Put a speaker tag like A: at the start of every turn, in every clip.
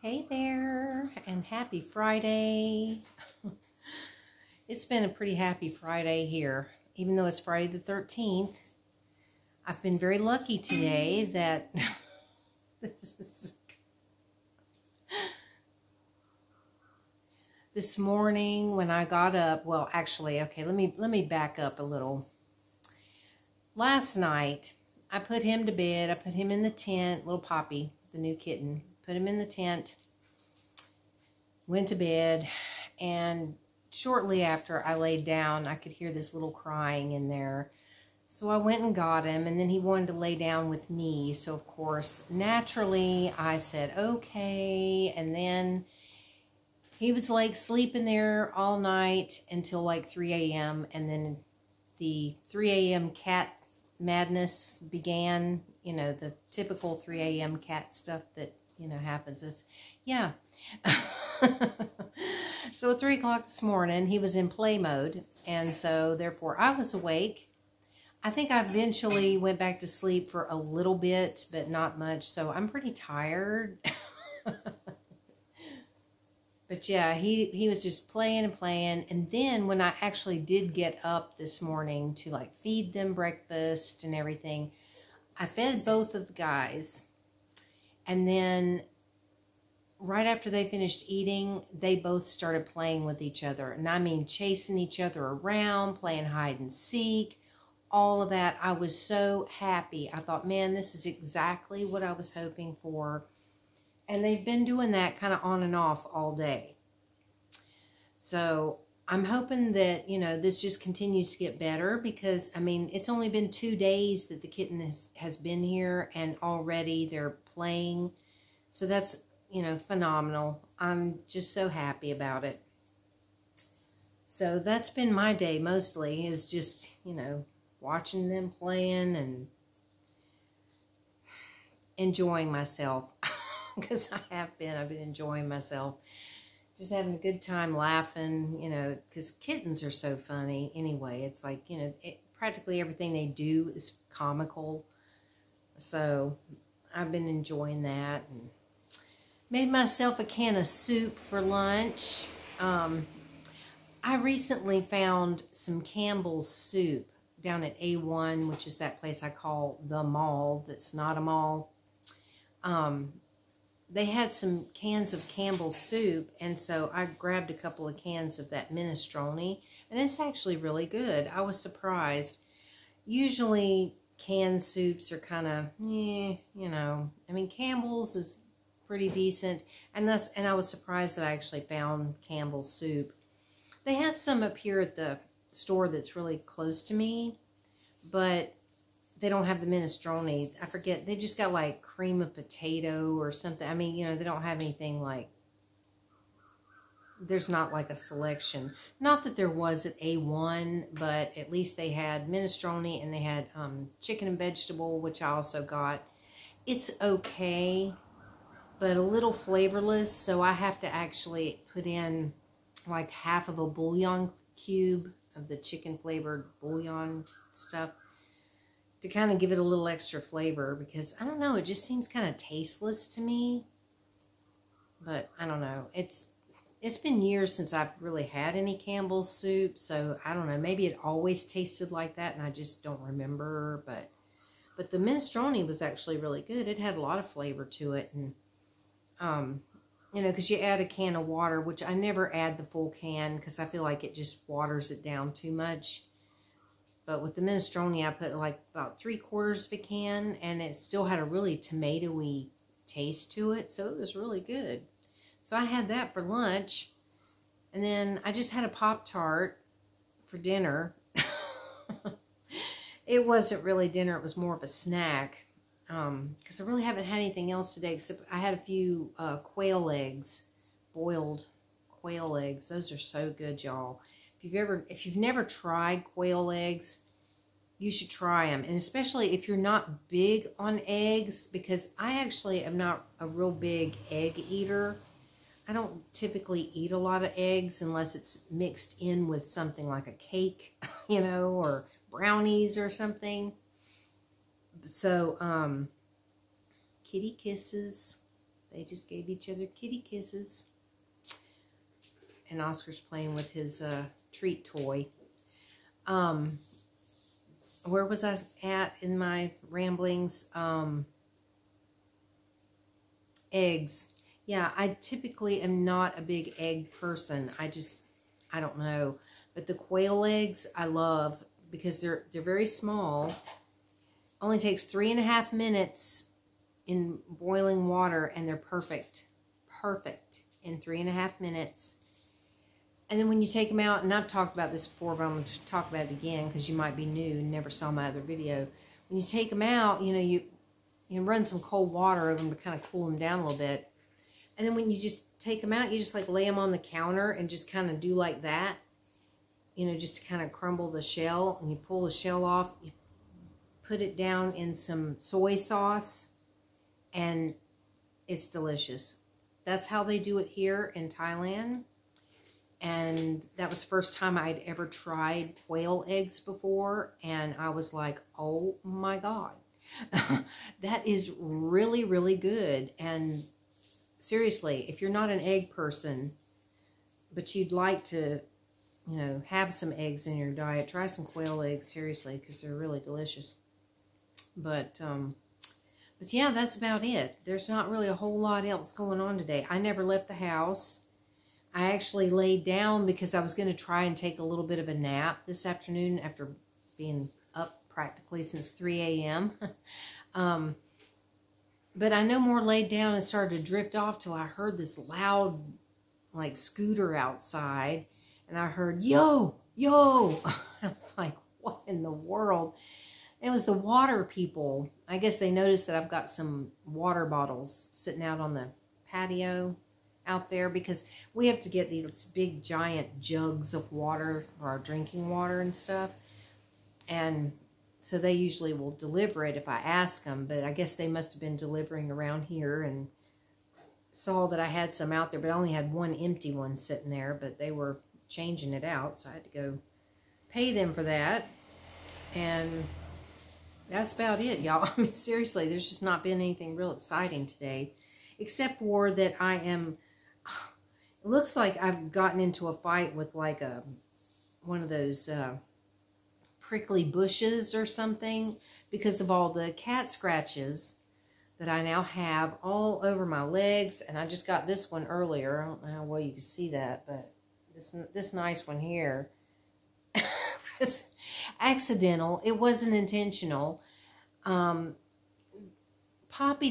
A: Hey there, and happy Friday. It's been a pretty happy Friday here, even though it's Friday the 13th. I've been very lucky today that this morning when I got up, well, actually, okay, let me back up a little. Last night, I put him to bed. I put him in the tent, little Poppy, the new kitten. Put him in the tent, went to bed, and shortly after I laid down, I could hear this little crying in there. So I went and got him, and then he wanted to lay down with me. So, of course, naturally, I said, okay. And then he was like sleeping there all night until like 3 a.m. And then the 3 a.m. cat madness began. You know, the typical 3 a.m. cat stuff that, happens. Yeah. So at 3 o'clock this morning, he was in play mode. And so, therefore, I was awake. I think I eventually went back to sleep for a little bit, but not much. So I'm pretty tired. But yeah, he was just playing and playing. And then when I actually did get up this morning to like feed them breakfast and everything, I fed both of the guys. And then right after they finished eating, they both started playing with each other. And I mean, chasing each other around, playing hide and seek, all of that. I was so happy. I thought, man, this is exactly what I was hoping for. And they've been doing that kind of on and off all day. So I'm hoping that, this just continues to get better because, I mean, it's only been 2 days that the kitten has been here and already they're playing. So that's, phenomenal. I'm just so happy about it. So that's been my day mostly, is just, watching them playing and enjoying myself. Because I've been enjoying myself. Just having a good time laughing, because kittens are so funny anyway. It's like, practically everything they do is comical. So I've been enjoying that. And made myself a can of soup for lunch. I recently found some Campbell's soup down at A1, which is that place I call the mall that's not a mall. They had some cans of Campbell's soup, and so I grabbed a couple of cans of that minestrone, and it's actually really good. I was surprised. Usually canned soups are kind of, I mean, Campbell's is pretty decent, and I was surprised that I actually found Campbell's soup. They have some up here at the store that's really close to me, but they don't have the minestrone. I forget. They just got like cream of potato or something. I mean, they don't have anything like, there's not like a selection. Not that there was at A1, but at least they had minestrone and they had chicken and vegetable, which I also got. It's okay, but a little flavorless, so I have to actually put in like half of a bouillon cube of the chicken flavored bouillon stuff to kind of give it a little extra flavor, because I don't know, it just seems kind of tasteless to me. But I don't know, it's been years since I've really had any Campbell's soup, so I don't know, maybe it always tasted like that and I just don't remember. But the minestrone was actually really good. It had a lot of flavor to it, and because you add a can of water, which I never add the full can because I feel like it just waters it down too much. But with the minestrone, I put like about 3/4 of a can, and it still had a really tomatoey taste to it, so it was really good. So I had that for lunch, and then I just had a Pop-Tart for dinner. It wasn't really dinner, it was more of a snack. Because I really haven't had anything else today, except I had a few quail eggs, boiled quail eggs. Those are so good, y'all. If you've never tried quail eggs, you should try them. And especially if you're not big on eggs, because I actually am not a real big egg eater. I don't typically eat a lot of eggs unless it's mixed in with something like a cake, or brownies or something. So, kitty kisses. They just gave each other kitty kisses. And Oscar's playing with his treat toy. Where was I at in my ramblings? Eggs. Yeah, I typically am not a big egg person. I don't know. But the quail eggs I love because they're very small. Only takes 3.5 minutes in boiling water, and they're perfect. Perfect in 3.5 minutes. And then when you take them out, and I've talked about this before, but I'm going to talk about it again because you might be new and never saw my other video. When you take them out, you run some cold water over them to kind of cool them down a little bit. And then when you just take them out, you just like lay them on the counter and just kind of do like that. Just to kind of crumble the shell. And you pull the shell off, you put it down in some soy sauce, and it's delicious. That's how they do it here in Thailand. And that was the first time I'd ever tried quail eggs before. And I was like, oh my God. That is really, really good. And seriously, if you're not an egg person, but you'd like to, have some eggs in your diet, try some quail eggs, seriously, because they're really delicious. But yeah, that's about it. There's not really a whole lot else going on today. I never left the house. I actually laid down because I was going to try and take a little bit of a nap this afternoon after being up practically since 3 a.m. But I no more laid down and started to drift off till I heard this loud, like, scooter outside. And I heard, yo, yo. I was like, what in the world? It was the water people. I guess they noticed that I've got some water bottles sitting out on the patio out there because we have to get these big giant jugs of water for our drinking water and stuff. And so they usually will deliver it if I ask them, but I guess they must have been delivering around here and saw that I had some out there, but I only had one empty one sitting there, but they were changing it out, so I had to go pay them for that. And that's about it, y'all. I mean, seriously, there's just not been anything real exciting today, except for that it looks like I've gotten into a fight with like one of those prickly bushes or something because of all the cat scratches that I now have all over my legs. And I just got this one earlier. I don't know how well you can see that, but this nice one here was accidental. It wasn't intentional. Poppy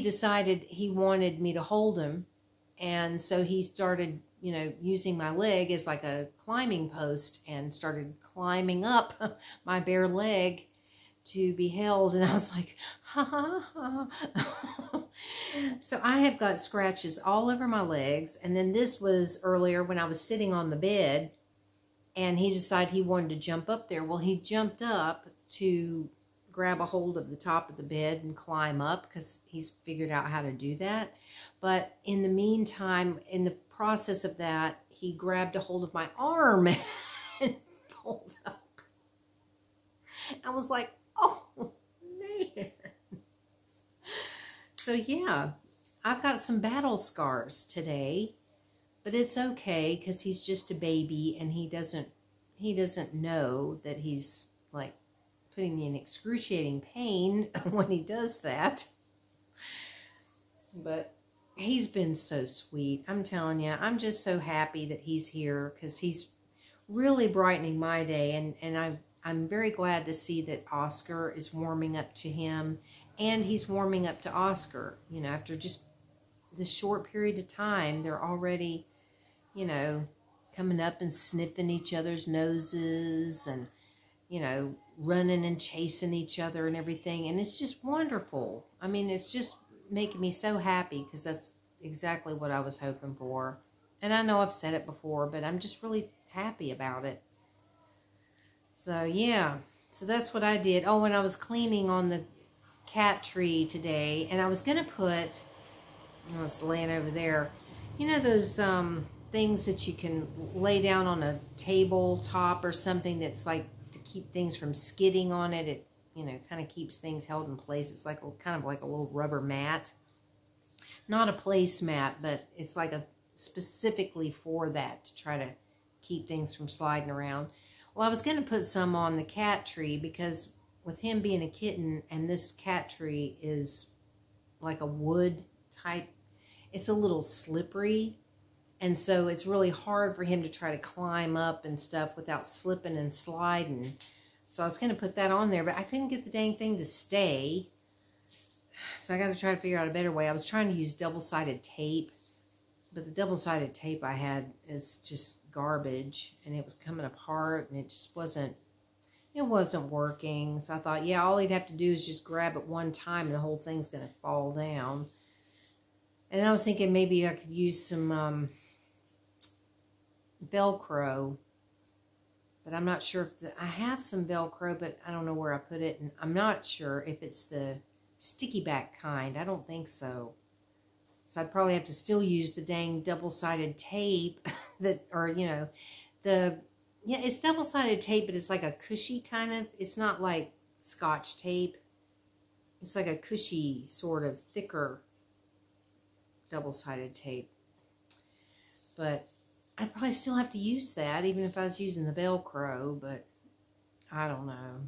A: decided he wanted me to hold him, and so he started, using my leg as like a climbing post and started climbing up my bare leg to be held. And I was like, ha ha ha. So I have got scratches all over my legs. And then this was earlier when I was sitting on the bed and he decided he wanted to jump up there. Well, he jumped up to grab a hold of the top of the bed and climb up because he's figured out how to do that. But in the meantime, in the process of that, he grabbed a hold of my arm and pulled up. I was like, oh, man. So, yeah, I've got some battle scars today, but it's okay because he's just a baby and he doesn't know that he's, like, putting me in excruciating pain when he does that. But he's been so sweet. I'm telling you, I'm just so happy that he's here because he's really brightening my day. And I'm very glad to see that Oscar is warming up to him and he's warming up to Oscar. After just this short period of time, they're already, coming up and sniffing each other's noses and, running and chasing each other and everything. And it's just wonderful. I mean, it's just making me so happy because that's exactly what I was hoping for. And I know I've said it before, but I'm just really happy about it. So, yeah. So that's what I did. Oh, and I was cleaning on the cat tree today. And I was going to put, I was laying over there, those things that you can lay down on a tabletop or something that's like to keep things from skidding on it. It, kind of keeps things held in place. It's like kind of like a little rubber mat. not a placemat, but it's like a specifically for that, to try to keep things from sliding around. Well, I was going to put some on the cat tree because with him being a kitten, and this cat tree is like a wood type, it's a little slippery. And so it's really hard for him to try to climb up and stuff without slipping and sliding. So I was going to put that on there, but I couldn't get the dang thing to stay. So I got to try to figure out a better way. I was trying to use double-sided tape, but the double-sided tape I had is just garbage, and it was coming apart, and it just wasn't working. So I thought, yeah, all he'd have to do is just grab it one time, and the whole thing's going to fall down. And I was thinking maybe I could use some Velcro, but I'm not sure if I have some Velcro, but I don't know where I put it, and I'm not sure if it's the sticky back kind. I don't think so. So I'd probably have to still use the dang double-sided tape that, or, you know, yeah, it's double-sided tape, but it's like a cushy kind of, it's not like Scotch tape. It's like a cushy, sort of thicker double-sided tape. But I'd probably still have to use that, even if I was using the Velcro, but I don't know.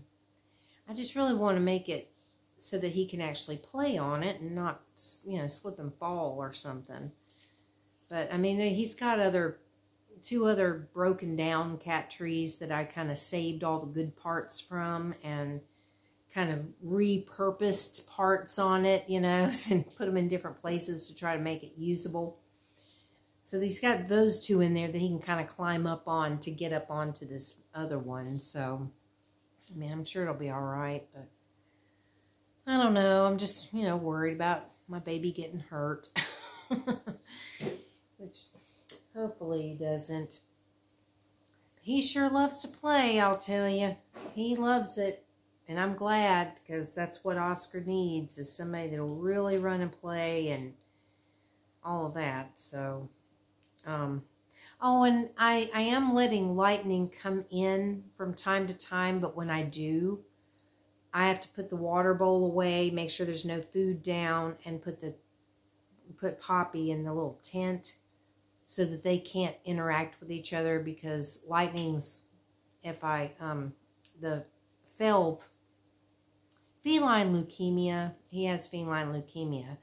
A: I just really want to make it so that he can actually play on it and not, you know, slip and fall or something. But, I mean, he's got two other broken down cat trees that I kind of saved all the good parts from and kind of repurposed parts on it, you know, and put them in different places to try to make it usable. So he's got those two in there that he can kind of climb up on to get up onto this other one. So, I mean, I'm sure it'll be all right, but I don't know. I'm just, you know, worried about my baby getting hurt. Which hopefully he doesn't. He sure loves to play, I'll tell you. He loves it. And I'm glad, because that's what Oscar needs, is somebody that'll really run and play and all of that. So, oh, and I am letting lightning come in from time to time, but when I do, I have to put the water bowl away, make sure there's no food down, and put Poppy in the little tent so that they can't interact with each other, because lightning's, the feline leukemia, he has feline leukemia,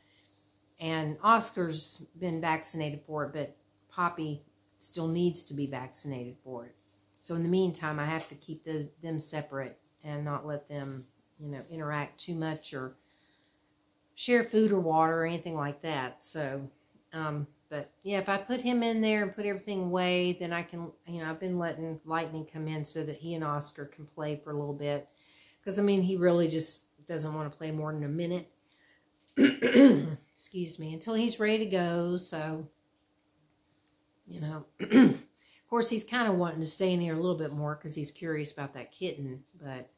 A: and Oscar's been vaccinated for it, but Poppy still needs to be vaccinated for it. So in the meantime, I have to keep them separate and not let them, you know, interact too much or share food or water or anything like that. So, but yeah, if I put him in there and put everything away, then I can, you know, I've been letting lightning come in so that he and Oscar can play for a little bit. Because, I mean, he really just doesn't want to play more than a minute. Excuse me, until he's ready to go. So, you know, of course, he's kind of wanting to stay in here a little bit more because he's curious about that kitten. But,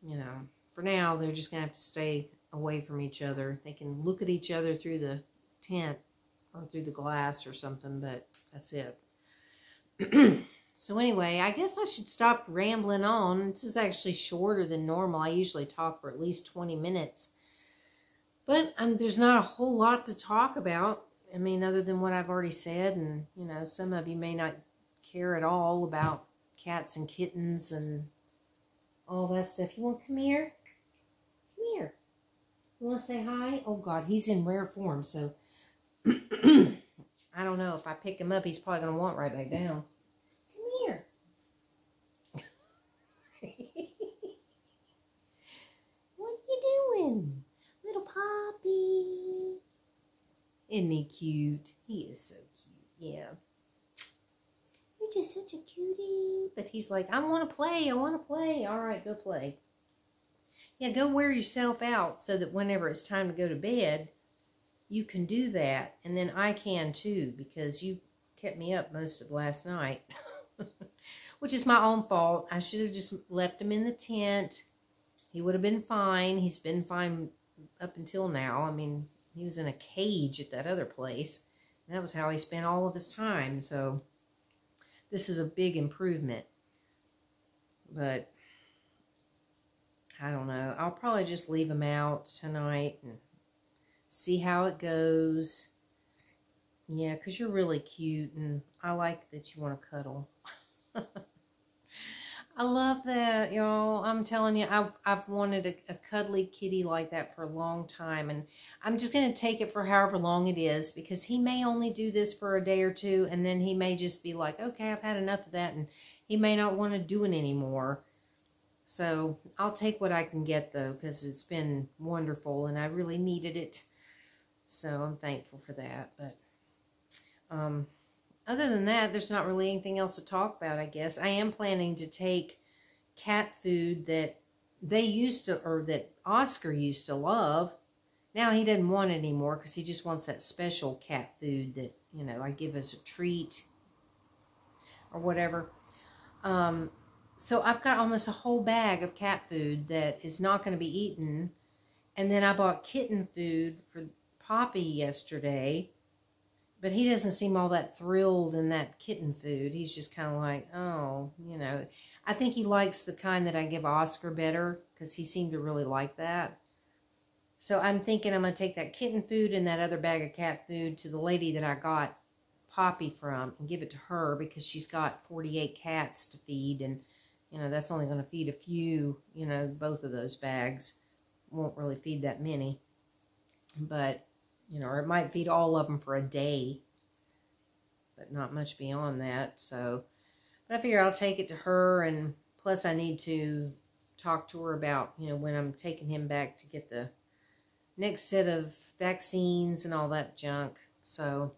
A: you know, for now, they're just going to have to stay away from each other. They can look at each other through the tent or through the glass or something, but that's it. So anyway, I guess I should stop rambling on. This is actually shorter than normal. I usually talk for at least 20 minutes. But there's not a whole lot to talk about. I mean, other than what I've already said. And, you know, some of you may not care at all about cats and kittens and all that stuff. You want to come here? Come here. You want to say hi? Oh, God, he's in rare form, so I don't know. If I pick him up, he's probably going to want right back down. Come here. What are you doing? Little Poppy. Isn't he cute? He is so cute, yeah. You're just such a cutie. But he's like, I want to play. I want to play. All right, go play. Yeah, go wear yourself out so that whenever it's time to go to bed, you can do that. And then I can too, because you kept me up most of last night. Which is my own fault. I should have just left him in the tent. He would have been fine. He's been fine up until now. I mean, he was in a cage at that other place. And that was how he spent all of his time. So this is a big improvement. But I don't know. I'll probably just leave him out tonight and see how it goes. Yeah, because you're really cute, and I like that you want to cuddle. I love that, y'all. I'm telling you, I've wanted a cuddly kitty like that for a long time, and I'm just going to take it for however long it is, because he may only do this for a day or two, and then he may just be like, okay, I've had enough of that, and he may not want to do it anymore. So I'll take what I can get, though, because it's been wonderful, and I really needed it. So I'm thankful for that. But other than that, there's not really anything else to talk about, I guess. I am planning to take cat food that they used to, or that Oscar used to love. Now he doesn't want it anymore because he just wants that special cat food that, you know, I give as a treat or whatever. So I've got almost a whole bag of cat food that is not going to be eaten. And then I bought kitten food for Poppy yesterday. But he doesn't seem all that thrilled in that kitten food. He's just kind of like, oh, you know. I think he likes the kind that I give Oscar better, because he seemed to really like that. So I'm thinking I'm going to take that kitten food and that other bag of cat food to the lady that I got Poppy from and give it to her, because she's got 48 cats to feed. And, you know, that's only going to feed a few, you know, both of those bags. Won't really feed that many. But, you know, or it might feed all of them for a day, but not much beyond that. So, but I figure I'll take it to her, and plus I need to talk to her about, you know, when I'm taking him back to get the next set of vaccines and all that junk. So,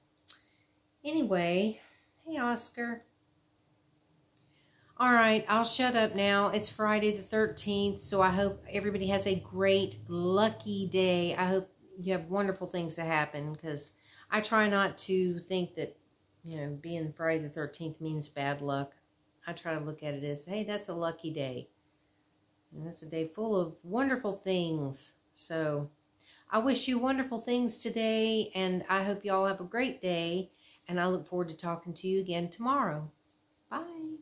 A: anyway, hey Oscar. All right, I'll shut up now. It's Friday the 13th, so I hope everybody has a great, lucky day. I hope you have wonderful things to happen, because I try not to think that, you know, being Friday the 13th means bad luck. I try to look at it as, hey, that's a lucky day. And that's a day full of wonderful things. So I wish you wonderful things today, and I hope you all have a great day, and I look forward to talking to you again tomorrow. Bye.